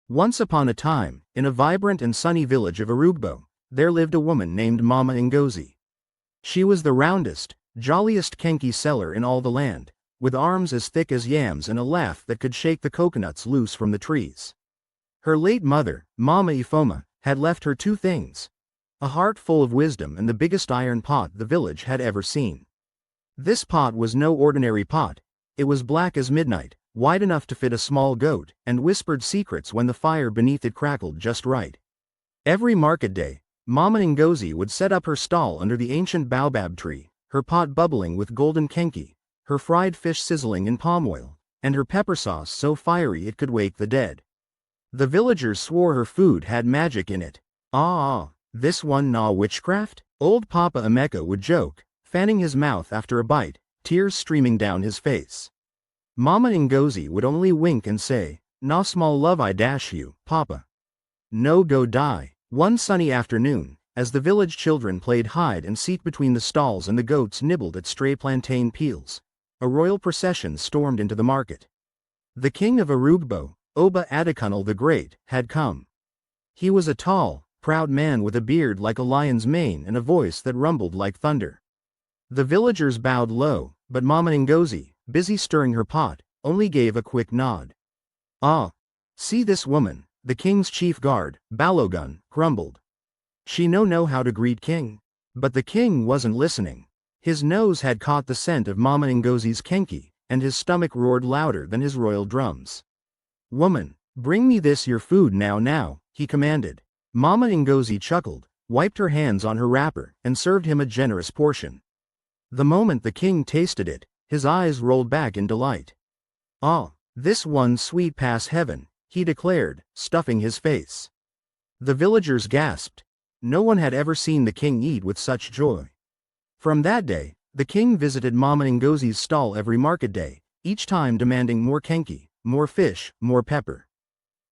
Once upon a time, in a vibrant and sunny village of Arugbo, there lived a woman named Mama Ngozi. She was the roundest, jolliest Kenkey seller in all the land, with arms as thick as yams and a laugh that could shake the coconuts loose from the trees. Her late mother, Mama Ifoma, had left her two things: a heart full of wisdom and the biggest iron pot the village had ever seen. This pot was no ordinary pot. It was black as midnight, wide enough to fit a small goat, and whispered secrets when the fire beneath it crackled just right. Every market day, Mama Ngozi would set up her stall under the ancient baobab tree, her pot bubbling with golden kenkey, her fried fish sizzling in palm oil, and her pepper sauce so fiery it could wake the dead. The villagers swore her food had magic in it. This one nah witchcraft? Old Papa Emeka would joke, fanning his mouth after a bite, tears streaming down his face. Mama Ngozi would only wink and say, "Nah small love I dash you, Papa. No go die." One sunny afternoon, as the village children played hide and seek between the stalls and the goats nibbled at stray plantain peels, a royal procession stormed into the market. The king of Arugbo, Oba Adekunle the Great, had come. He was a tall, proud man with a beard like a lion's mane and a voice that rumbled like thunder. The villagers bowed low, but Mama Ngozi, busy stirring her pot, only gave a quick nod. See this woman, the king's chief guard, Balogun, grumbled. She know how to greet king. But the king wasn't listening. His nose had caught the scent of Mama Ngozi's kenkey, and his stomach roared louder than his royal drums. "Woman, bring me this your food now," he commanded. Mama Ngozi chuckled, wiped her hands on her wrapper, and served him a generous portion. The moment the king tasted it, his eyes rolled back in delight. This one's sweet past heaven," he declared, stuffing his face. The villagers gasped. No one had ever seen the king eat with such joy. From that day, the king visited Mama Ngozi's stall every market day, each time demanding more kenkey, more fish, more pepper.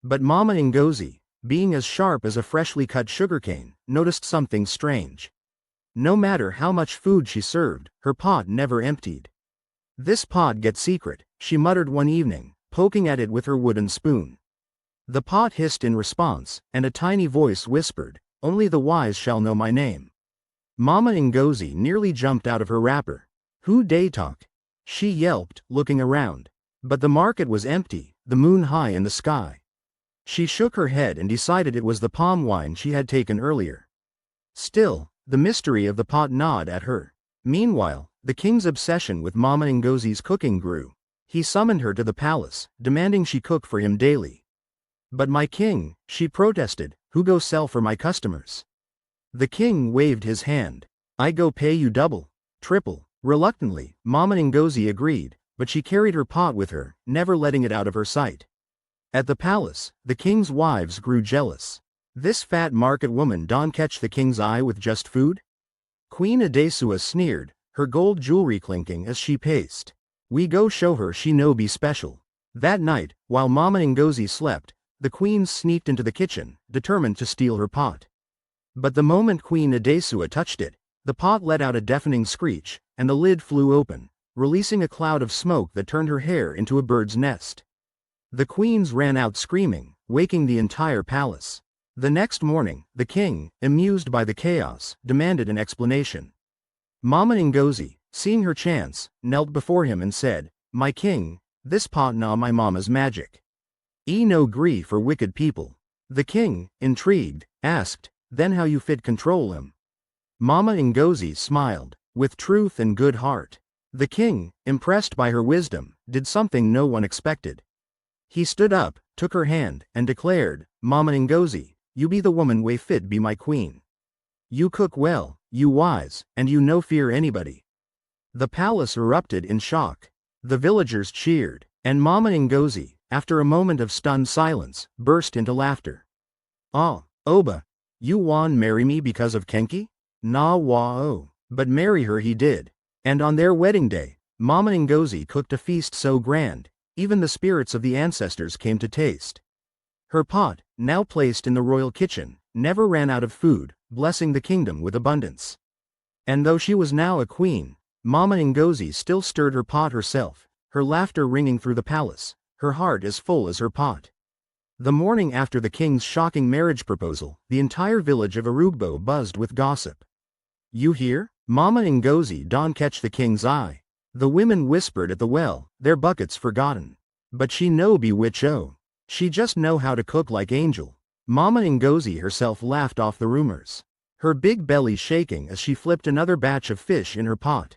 But Mama Ngozi, being as sharp as a freshly cut sugarcane, noticed something strange. No matter how much food she served, her pot never emptied. "This pot gets secret," she muttered one evening, poking at it with her wooden spoon. The pot hissed in response, and a tiny voice whispered, "Only the wise shall know my name." Mama Ngozi nearly jumped out of her wrapper. "Who dey talk?" she yelped, looking around. But the market was empty, the moon high in the sky. She shook her head and decided it was the palm wine she had taken earlier. Still, the mystery of the pot gnawed at her. Meanwhile, the king's obsession with Mama Ngozi's cooking grew. He summoned her to the palace, demanding she cook for him daily. "But my king," she protested, "who go sell for my customers?" The king waved his hand. "I go pay you double, triple." Reluctantly, Mama Ngozi agreed, but she carried her pot with her, never letting it out of her sight. At the palace, the king's wives grew jealous. This fat market woman don't catch the king's eye with just food? Queen Adesua sneered, her gold jewelry clinking as she paced. "We go show her she no be special." That night, while Mama Ngozi slept, the queen sneaked into the kitchen, determined to steal her pot. But the moment Queen Adesua touched it, the pot let out a deafening screech, and the lid flew open, releasing a cloud of smoke that turned her hair into a bird's nest. The queens ran out screaming, waking the entire palace. The next morning, the king, amused by the chaos, demanded an explanation. Mama Ngozi, seeing her chance, knelt before him and said, "My king, this pot na my mama's magic. No gree for wicked people." The king, intrigued, asked, "Then how you fit control him?" Mama Ngozi smiled, with truth and good heart. The king, impressed by her wisdom, did something no one expected. He stood up, took her hand, and declared, "Mama Ngozi, you be the woman way fit be my queen. You cook well, you wise, and you no fear anybody." The palace erupted in shock. The villagers cheered, and Mama Ngozi, after a moment of stunned silence, burst into laughter. Oba, you wan marry me because of Kenkey? Nah wa but marry her he did. And on their wedding day, Mama Ngozi cooked a feast so grand, even the spirits of the ancestors came to taste. Her pot, now placed in the royal kitchen, never ran out of food, blessing the kingdom with abundance. And though she was now a queen, Mama Ngozi still stirred her pot herself, her laughter ringing through the palace, her heart as full as her pot. The morning after the king's shocking marriage proposal, the entire village of Arugbo buzzed with gossip. "You hear? Mama Ngozi don't catch the king's eye." The women whispered at the well, their buckets forgotten. "But she no be witch oh. She just know how to cook like angel." Mama Ngozi herself laughed off the rumors, her big belly shaking as she flipped another batch of fish in her pot.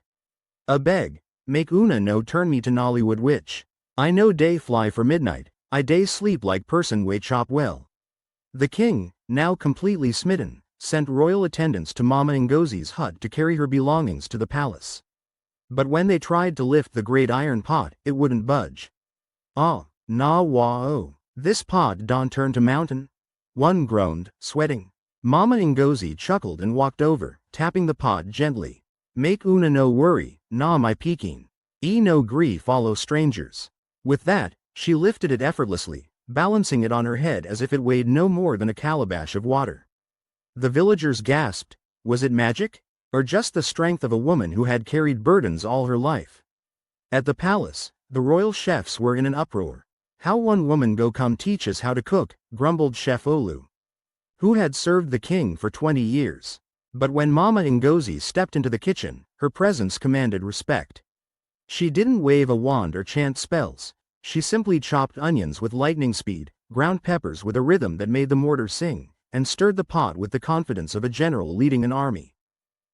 "A beg, make una no turn me to Nollywood witch. I no day fly for midnight, I day sleep like person way chop well." The king, now completely smitten, sent royal attendants to Mama Ngozi's hut to carry her belongings to the palace. But when they tried to lift the great iron pot, it wouldn't budge. "Ah, na wa oh, this pot don't turn to mountain?" one groaned, sweating. Mama Ngozi chuckled and walked over, tapping the pot gently. "Make una no worry, na my Peking. E no gree follow strangers." With that, she lifted it effortlessly, balancing it on her head as if it weighed no more than a calabash of water. The villagers gasped. Was it magic? Or just the strength of a woman who had carried burdens all her life? At the palace, the royal chefs were in an uproar. "How one woman go come teach us how to cook," grumbled Chef Olu, who had served the king for 20 years. But when Mama Ngozi stepped into the kitchen, her presence commanded respect. She didn't wave a wand or chant spells. She simply chopped onions with lightning speed, ground peppers with a rhythm that made the mortar sing, and stirred the pot with the confidence of a general leading an army.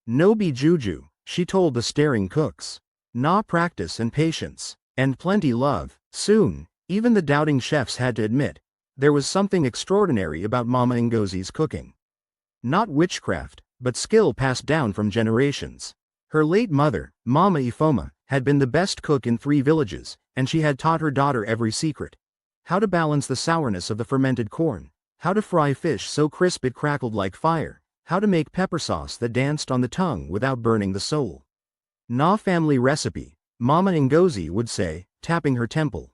"No be juju," she told the staring cooks. "Na practice and patience. And plenty love." Soon, even the doubting chefs had to admit, there was something extraordinary about Mama Ngozi's cooking. Not witchcraft, but skill passed down from generations. Her late mother, Mama Ifoma, had been the best cook in 3 villages, and she had taught her daughter every secret. How to balance the sourness of the fermented corn, how to fry fish so crisp it crackled like fire, how to make pepper sauce that danced on the tongue without burning the soul. "Na family recipe," Mama Ngozi would say, tapping her temple.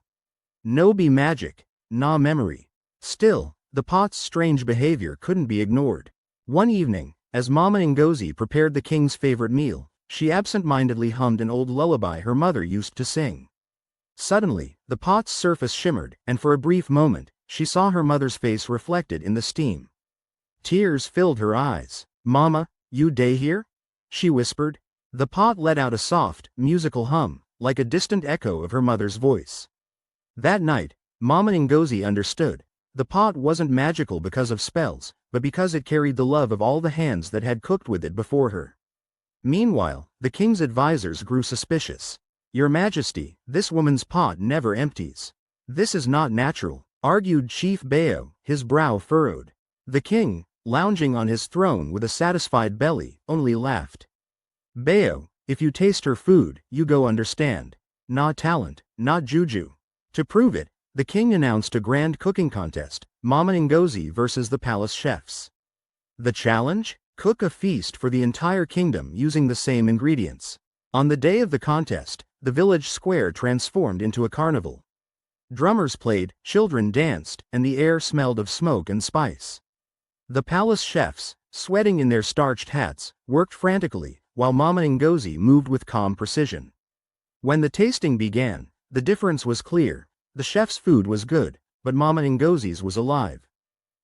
"No be magic, na memory." Still, the pot's strange behavior couldn't be ignored. One evening, as Mama Ngozi prepared the king's favorite meal, she absent-mindedly hummed an old lullaby her mother used to sing. Suddenly, the pot's surface shimmered, and for a brief moment, she saw her mother's face reflected in the steam. Tears filled her eyes. "Mama, you day here?" she whispered. The pot let out a soft, musical hum, like a distant echo of her mother's voice. That night, Mama Ngozi understood. The pot wasn't magical because of spells, but because it carried the love of all the hands that had cooked with it before her. Meanwhile, the king's advisors grew suspicious. "Your Majesty, this woman's pot never empties. This is not natural," argued Chief Bao, his brow furrowed. The king, lounging on his throne with a satisfied belly, only laughed. "Bao, if you taste her food, you go understand. Not talent, not juju." To prove it, the king announced a grand cooking contest, Mama Ngozi versus the palace chefs. The challenge? Cook a feast for the entire kingdom using the same ingredients. On the day of the contest, the village square transformed into a carnival. Drummers played, children danced, and the air smelled of smoke and spice. The palace chefs, sweating in their starched hats, worked frantically, while Mama Ngozi moved with calm precision. When the tasting began, the difference was clear. The chef's food was good, but Mama Ngozi's was alive.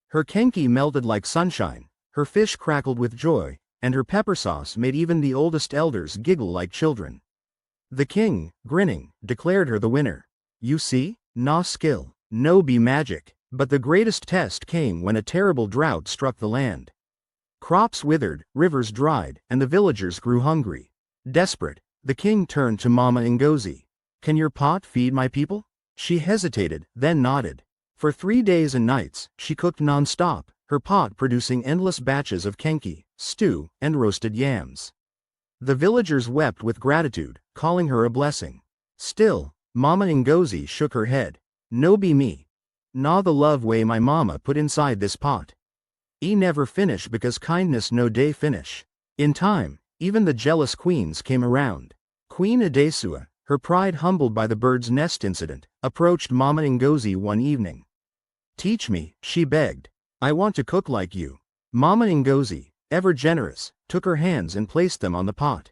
Her Kenkey melted like sunshine, her fish crackled with joy, and her pepper sauce made even the oldest elders giggle like children. The king, grinning, declared her the winner. "You see, na skill, no be magic." But the greatest test came when a terrible drought struck the land. Crops withered, rivers dried, and the villagers grew hungry. Desperate, the king turned to Mama Ngozi. "Can your pot feed my people?" She hesitated, then nodded. For 3 days and nights, she cooked non-stop, her pot producing endless batches of kenkey, stew, and roasted yams. The villagers wept with gratitude, calling her a blessing. Still, Mama Ngozi shook her head. "No be me. Na the love way my mama put inside this pot. E never finish because kindness no day finish." In time, even the jealous queens came around. Queen Adesua, her pride humbled by the bird's nest incident, approached Mama Ngozi one evening. "Teach me," she begged. "I want to cook like you." Mama Ngozi, ever generous, took her hands and placed them on the pot.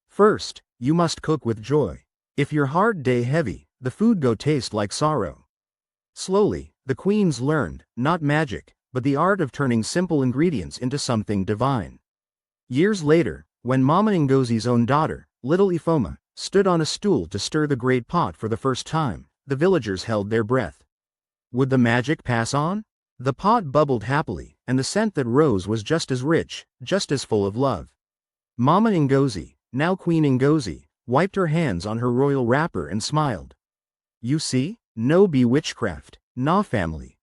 "First, you must cook with joy. If your heart day heavy, the food go taste like sorrow." Slowly, The queens learned, not magic, but the art of turning simple ingredients into something divine. Years later, when Mama Ngozi's own daughter, little Ifoma, stood on a stool to stir the great pot for the first time, the villagers held their breath. Would the magic pass on? The pot bubbled happily, and the scent that rose was just as rich, just as full of love. Mama Ngozi, now Queen Ngozi, wiped her hands on her royal wrapper and smiled. You see? No be witchcraft, nah family.